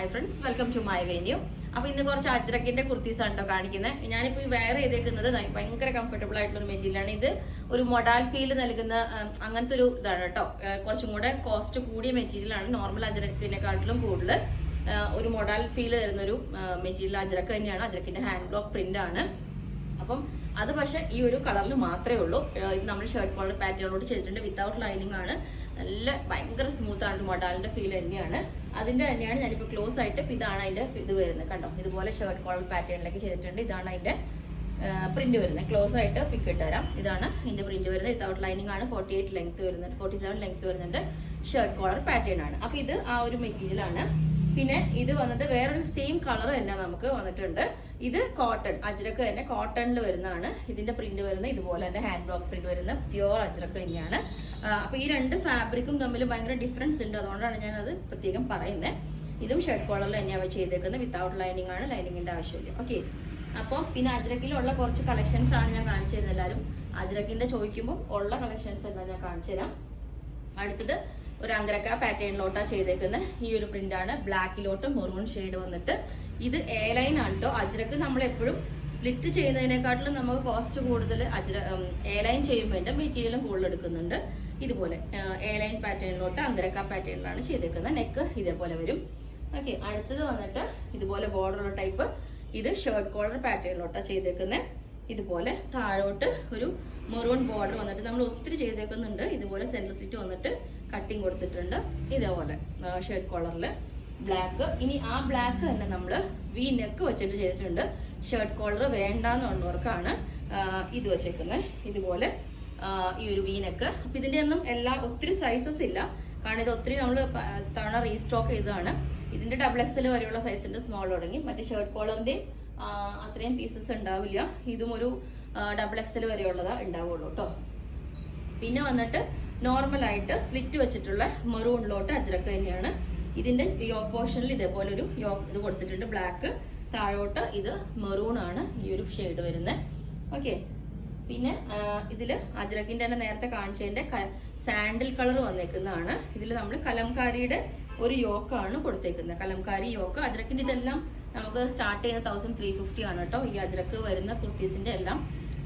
Hi friends, welcome to my venue. അപ്പൊ ഇന്ന് കുറച്ച് അജ്രക്കിന്റെ കുർത്തീസ് ആണ് കേട്ടോ കാണിക്കുന്നത്. ഞാനിപ്പോ വെയർ ചെയ്തേക്കുന്നത് ഭയങ്കര കംഫർട്ടബിൾ ആയിട്ടുള്ള ഒരു മെറ്റീരിയലാണ്. ഇത് ഒരു മൊഡാൽ ഫീൽ നൽകുന്ന അങ്ങനത്തെ ഒരു ഇതാണ് കേട്ടോ. കുറച്ചും കൂടെ കോസ്റ്റ് കൂടിയ മെറ്റീരിയലാണ്. നോർമൽ അജ്രക്കിനെക്കാട്ടിലും കൂടുതൽ ഒരു മൊഡാൽ ഫീൽ തരുന്ന ഒരു മെറ്റീരിയൽ അജ്രക്ക് തന്നെയാണ്. അജ്രക്കിന്റെ ഹാൻഡ് ബ്ലോക്ക് പ്രിന്റ് ആണ്. അപ്പം അത് പക്ഷെ ഈ ഒരു കളറിൽ മാത്രമേ ഉള്ളൂ. ഇത് നമ്മൾ ഷർട്ട് കോളർ പാറ്റേണോട് ചെയ്തിട്ടുണ്ട്. വിത്തൗട്ട് ലൈനിങ് ആണ്. നല്ല ഭയങ്കര സ്മൂത്ത് ആണ്. മൊഡാലിന്റെ ഫീൽ തന്നെയാണ്. അതിന്റെ തന്നെയാണ് ഞാനിപ്പോൾ ക്ലോസ് ആയിട്ട് ഇതാണ് അതിന്റെ ഇത് വരുന്നത്. കണ്ടോ, ഇതുപോലെ ഷർട്ട് കോളർ പാറ്റേണിലേക്ക് ചെയ്തിട്ടുണ്ട്. ഇതാണ് അതിന്റെ പ്രിന്റ് വരുന്നത്. ക്ലോസ് ആയിട്ട് പിക്ക് ഇട്ട് തരാം. ഇതാണ് ഇതിന്റെ പ്രിന്റ് വരുന്നത്. വിത്തൗട്ട് ലൈനിങ് ആണ്. 48 ലെങ്ത് വരുന്നുണ്ട്, 47 ലെങ്ത് വരുന്നുണ്ട്. ഷർട്ട് കോളർ പാറ്റേൺ ആണ്. അപ്പൊ ഇത് ആ ഒരു മെറ്റീരിയൽ ആണ്. പിന്നെ ഇത് വന്നിട്ട് വേറൊരു സെയിം കളർ തന്നെ നമുക്ക് വന്നിട്ടുണ്ട്. ഇത് കോട്ടൺ അജ്രക്ക് തന്നെ കോട്ടണിൽ വരുന്നതാണ്. ഇതിന്റെ പ്രിന്റ് വരുന്നത് ഇതുപോലെ തന്നെ ഹാൻഡ് ബ്ലോക്ക് പ്രിന്റ് വരുന്ന പ്യുവർ അജ്രക്ക് തന്നെയാണ്. അപ്പൊ ഈ രണ്ട് ഫാബ്രിക്കും തമ്മിൽ ഭയങ്കര ഡിഫറൻസ് ഉണ്ട്. അതുകൊണ്ടാണ് ഞാൻ അത് പ്രത്യേകം പറയുന്നത്. ഇതും ഷർട്ട് കോളറിൽ തന്നെയാണ് ചെയ്തേക്കുന്നത്. വിത്തൗട്ട് ലൈനിങ് ആണ്. ലൈനിങ്ങിന്റെ ആവശ്യമില്ല. ഓക്കെ. അപ്പോൾ പിന്നെ അജ്രക്കിലുള്ള കുറച്ച് കളക്ഷൻസ് ആണ് ഞാൻ കാണിച്ചു തരുന്നത്. എല്ലാവരും അജ്രക്കിന്റെ ചോദിക്കുമ്പോൾ ഉള്ള കളക്ഷൻസ് എല്ലാം ഞാൻ കാണിച്ചു തരാം. അടുത്തത് ഒരു അങ്കരക്ക പാറ്റേണിലോട്ടാ ചെയ്തേക്കുന്നത്. ഈ ഒരു പ്രിന്റ് ആണ്. ബ്ലാക്കിലോട്ട് മെറൂൺ ഷെയ്ഡ് വന്നിട്ട് ഇത് എ ലൈൻ ആണ് കേട്ടോ. അജ്രക്ക് നമ്മൾ എപ്പോഴും സ്ലിറ്റ് ചെയ്യുന്നതിനെക്കാട്ടിലും നമുക്ക് കോസ്റ്റ് കൂടുതൽ എ ലൈൻ ചെയ്യുമ്പോൾ മെറ്റീരിയലും കൂടുതൽ എടുക്കുന്നുണ്ട്. ഇതുപോലെ എ ലൈൻ പാറ്റേണിലോട്ട് അങ്കരക്ക പാറ്റേണിലാണ് ചെയ്തേക്കുന്നത്. നെക്ക് ഇതേപോലെ വരും. ഓക്കെ. അടുത്തത് വന്നിട്ട് ഇതുപോലെ ബോർഡറുള്ള ടൈപ്പ്. ഇത് ഷർട്ട് കോളർ പാറ്റേണിലോട്ടാണ് ചെയ്തേക്കുന്നത്. ഇതുപോലെ താഴോട്ട് ഒരു മെറൂൺ ബോർഡർ വന്നിട്ട് നമ്മൾ ഒത്തിരി ചെയ്തേക്കുന്നുണ്ട്. ഇതുപോലെ സെന്റർ സ്ലിറ്റ് വന്നിട്ട് കട്ടിങ് കൊടുത്തിട്ടുണ്ട്. ഇതേപോലെ ഷർട്ട് കോളറിൽ ബ്ലാക്ക്. ഇനി ആ ബ്ലാക്ക് തന്നെ നമ്മൾ വി നെക്ക് വെച്ചിട്ട് ചെയ്തിട്ടുണ്ട്. ഷർട്ട് കോളർ വേണ്ടാന്നുള്ളവർക്കാണ് ഇത് വെച്ചേക്കുന്നത്. ഇതുപോലെ ഈ ഒരു വി നെക്ക്. അപ്പൊ ഇതിന്റെ ഒന്നും ഒത്തിരി സൈസസ് ഇല്ല. കാരണം ഇത് ഒത്തിരി നമ്മൾ തവണ റീസ്റ്റോക്ക് ചെയ്തതാണ്. ഇതിന്റെ XXL വരെയുള്ള സൈസിന്റെ സ്മോൾ തുടങ്ങി. മറ്റേ ഷർട്ട് കോളറിന്റെ അത്രയും പീസസ് ഉണ്ടാവില്ല. ഇതും ഒരു XXL വരെയുള്ളതാ ഉണ്ടാവുള്ളൂ കേട്ടോ. പിന്നെ വന്നിട്ട് നോർമലായിട്ട് സ്ലിറ്റ് വെച്ചിട്ടുള്ള മെറൂണിലോട്ട് അജ്രക്ക് തന്നെയാണ്. ഇതിന്റെ യോക്ക് പോർഷനിൽ ഇതേപോലെ ഒരു യോക്ക് ഇത് കൊടുത്തിട്ടുണ്ട്. ബ്ലാക്ക് താഴോട്ട് ഇത് മെറൂൺ ആണ് ഈ ഒരു ഷെയ്ഡ് വരുന്നത്. ഓക്കെ. പിന്നെ ഇതില് അജ്രക്കിന്റെ തന്നെ നേരത്തെ കാണിച്ചതിന്റെ സാൻഡിൽ കളർ വന്നേക്കുന്നതാണ്. ഇതിൽ നമ്മൾ കലംകാരിയുടെ ഒരു യോക്കാണ് കൊടുത്തേക്കുന്നത്. കലംകാരി യോക്ക്. അജ്രക്കിന്റെ ഇതെല്ലാം നമുക്ക് സ്റ്റാർട്ട് ചെയ്യുന്ന 1350 ആണ് കേട്ടോ. ഈ അജ്രക്ക് വരുന്ന കുർത്തീസിന്റെ എല്ലാം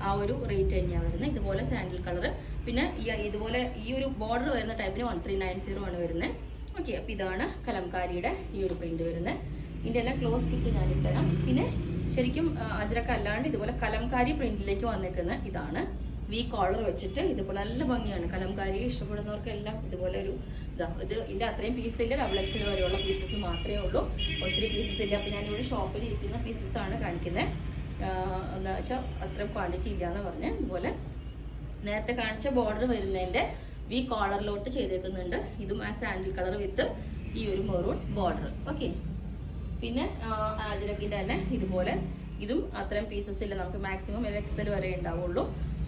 ആ ഒരു റേറ്റ് തന്നെയാണ് വരുന്നത്. ഇതുപോലെ സാൻഡിൽ കളർ. പിന്നെ ഇതുപോലെ ഈ ഒരു ബോർഡർ വരുന്ന ടൈപ്പിന് 1390 ആണ് വരുന്നത്. ഓക്കെ. അപ്പൊ ഇതാണ് കലംകാരിയുടെ ഈ ഒരു പ്രിന്റ് വരുന്നത്. ഇതിന്റെ എല്ലാം ക്ലോസ് പിക്ക് ഞാൻ ഇട്ടുതരാം. പിന്നെ ശരിക്കും അജ്രക്ക് അല്ലാണ്ട് ഇതുപോലെ കലംകാരി പ്രിന്റിലേക്ക് വന്നേക്കുന്ന ഇതാണ്. വി കോളർ വെച്ചിട്ട് ഇതുപോലെ നല്ല ഭംഗിയാണ്. കലംകാരി ഇഷ്ടപ്പെടുന്നവർക്കെല്ലാം ഇതുപോലെ ഒരു ഇത് ഇതിന്റെ അത്രയും പീസ് ഇല്ല. XXL വരെയുള്ള പീസസ് മാത്രമേ ഉള്ളൂ. ഒത്തിരി പീസസ് ഇല്ല. അപ്പൊ ഞാനിവിടെ ഷോപ്പിൽ ഇരിക്കുന്ന പീസസ് ആണ് കാണിക്കുന്നത്. എന്താ വെച്ചാൽ അത്രയും ക്വാണ്ടിറ്റി ഇല്ല എന്ന് പറഞ്ഞ്. ഇതുപോലെ നേരത്തെ കാണിച്ച ബോർഡർ വരുന്നതിന്റെ വി കോളറിലോട്ട് ചെയ്തേക്കുന്നുണ്ട്. ഇതും ആ സാൻഡിൽ കളർ വിത്ത് ഈ ഒരു മെറൂൺ ബോർഡർ. ഓക്കെ. പിന്നെ അജ്രക്കിന്റെ തന്നെ ഇതുപോലെ ഇതും അത്രയും പീസസ് ഇല്ല. നമുക്ക് മാക്സിമം XXL വരെ ഉണ്ടാവുള്ളൂ.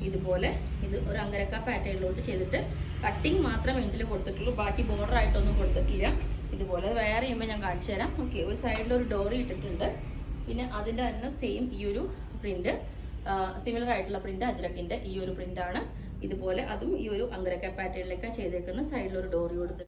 ഇതുപോലെ ഇത് ഒരു അങ്കരക്ക പാറ്റേണിലോട്ട് ചെയ്തിട്ട് കട്ടിങ് മാത്രം എൻഡിൽ കൊടുത്തിട്ടുള്ളൂ. ബാക്കി ബോർഡർ ആയിട്ടൊന്നും കൊടുത്തിട്ടില്ല. ഇതുപോലെ വേറെ ചെയ്യുമ്പോൾ ഞാൻ കാണിച്ചു തരാം. ഓക്കെ. ഒരു സൈഡിൽ ഒരു ഡോറി ഇട്ടിട്ടുണ്ട്. പിന്നെ അതിന്റെ തന്നെ സെയിം ഈ ഒരു പ്രിന്റ് സിമിലർ ആയിട്ടുള്ള പ്രിന്റ് അജ്രക്കിന്റെ ഈ ഒരു പ്രിന്റ് ആണ്. ഇതുപോലെ അതും ഈ ഒരു അങ്കരക്ക പാറ്റേണിലേക്ക് ചെയ്തേക്കുന്ന സൈഡിൽ ഒരു ഡോറി കൊടുത്ത്